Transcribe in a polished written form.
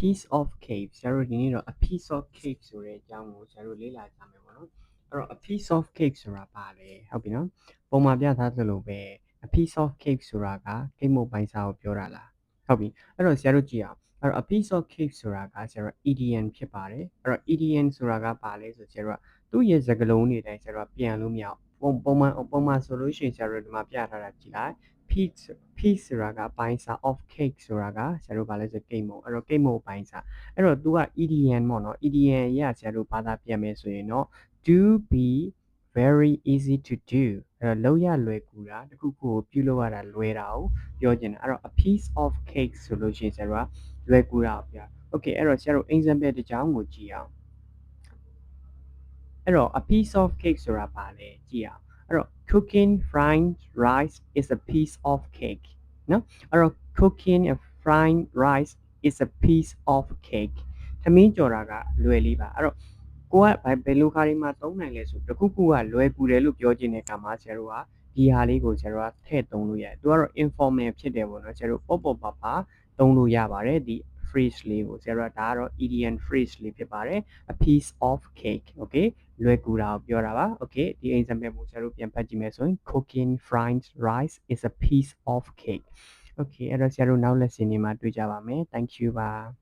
piece of cake ဆရာတို့ဒီနေ့တော့ a piece of cake ဆိုတဲ့အကြောင်းကိုဆရာတို့လေ့လာကြမယ်ပေါ့နော်အဲ့တော့ a piece of cake ဆိုတာပါလေဟုတ်ပြီနော်ပုံမှာပြထားသလိုပဲ a piece of cake ဆိုတာကကိတ်မုတ်ပိုင်းစာကိုပြောတာလားဟုတ်ပြီအဲ့တော့ဆရာတို့ကြည့်အောင်အဲ့တော့ a piece of cake ဆိုတာကဆရာတို့ idiom ဖြစ်ပါတယ်အဲ့တော့ idiom ဆိုတာကပါလဲဆိုဆရာတို့ကသူ့ရဲ့စကားလုံးတွေတိုင်းဆရာတို့ကပြန်လို့မရအောင်ပုံမှန်ဆိုလို့ရှိရင်ဆရာတို့ဒီမှာပြထားတာကြည့်လိုက်piece ဆိုတာကပိုင်းစာ of cake ဆိုတာကဆရာတို့ဗာလဲဆိုကိတ်မုတ်အဲ့တော့ကိတ်မုတ်ပိုင်းစာအဲ့တော့ तू က idiom ပေါ့နော် idiom ရဆရာတို့ဘာသာပြန်မယ်ဆိုရင်တော့ do be very easy to do အဲ့တော့လောက်ရလွယ်ကူတာတခုခုကိုပြုလုပ်ရတာလွယ်တာကိုပြောချင်တာအဲ့တော့ a piece of cake ဆိုလို့ရှိရင်ဆရာတို့ကလွယ်ကူတာကိုပြော okay အဲ့တော့ဆရာတို့ example တစ်ကြောင်းကိုကြည့်အောင်အဲ့တော့ a piece of cake ဆိုတာပါလေကြည့်အောင်အဲ့တော့ cooking fried rice is a piece of cake နော်အဲ့တော့ cooking a fried rice is a piece of cake သမင်းကြော်တာကလွယ်လေးပါအဲ့တော့ကိုကဘယ်လိုခါဒီမှာသုံးနိုင်လဲဆိုတခုခုကလွယ်ကူတယ်လို့ပြောချင်တဲ့အခါမှာဆရာတို့ကဒီဟာလေးကိုဆရာတို့ကထည့်သုံးလို့ရတယ်သူကတော့ informal ဖြစ်တယ်ပေါ့နော်ဆရာတို့ပေါ့ပါပါသုံးလို့ရပါတယ်ဒီ phrase လေးကိုဆရာတို့ကဒါကတော့ idiom phrase လေးဖြစ်ပါတယ် a piece of cake okay လွယ်ကူတာကိုပြောတာပါ okay ဒီ example ကိုဆရာတို့ပြန်ဖတ်ကြည့်မယ်ဆိုရင် cooking fried rice is a piece of cake okay အဲ့တော့ဆရာတို့နောက် lesson တွေမှာတွေ့ကြပါမယ် thank you ပါ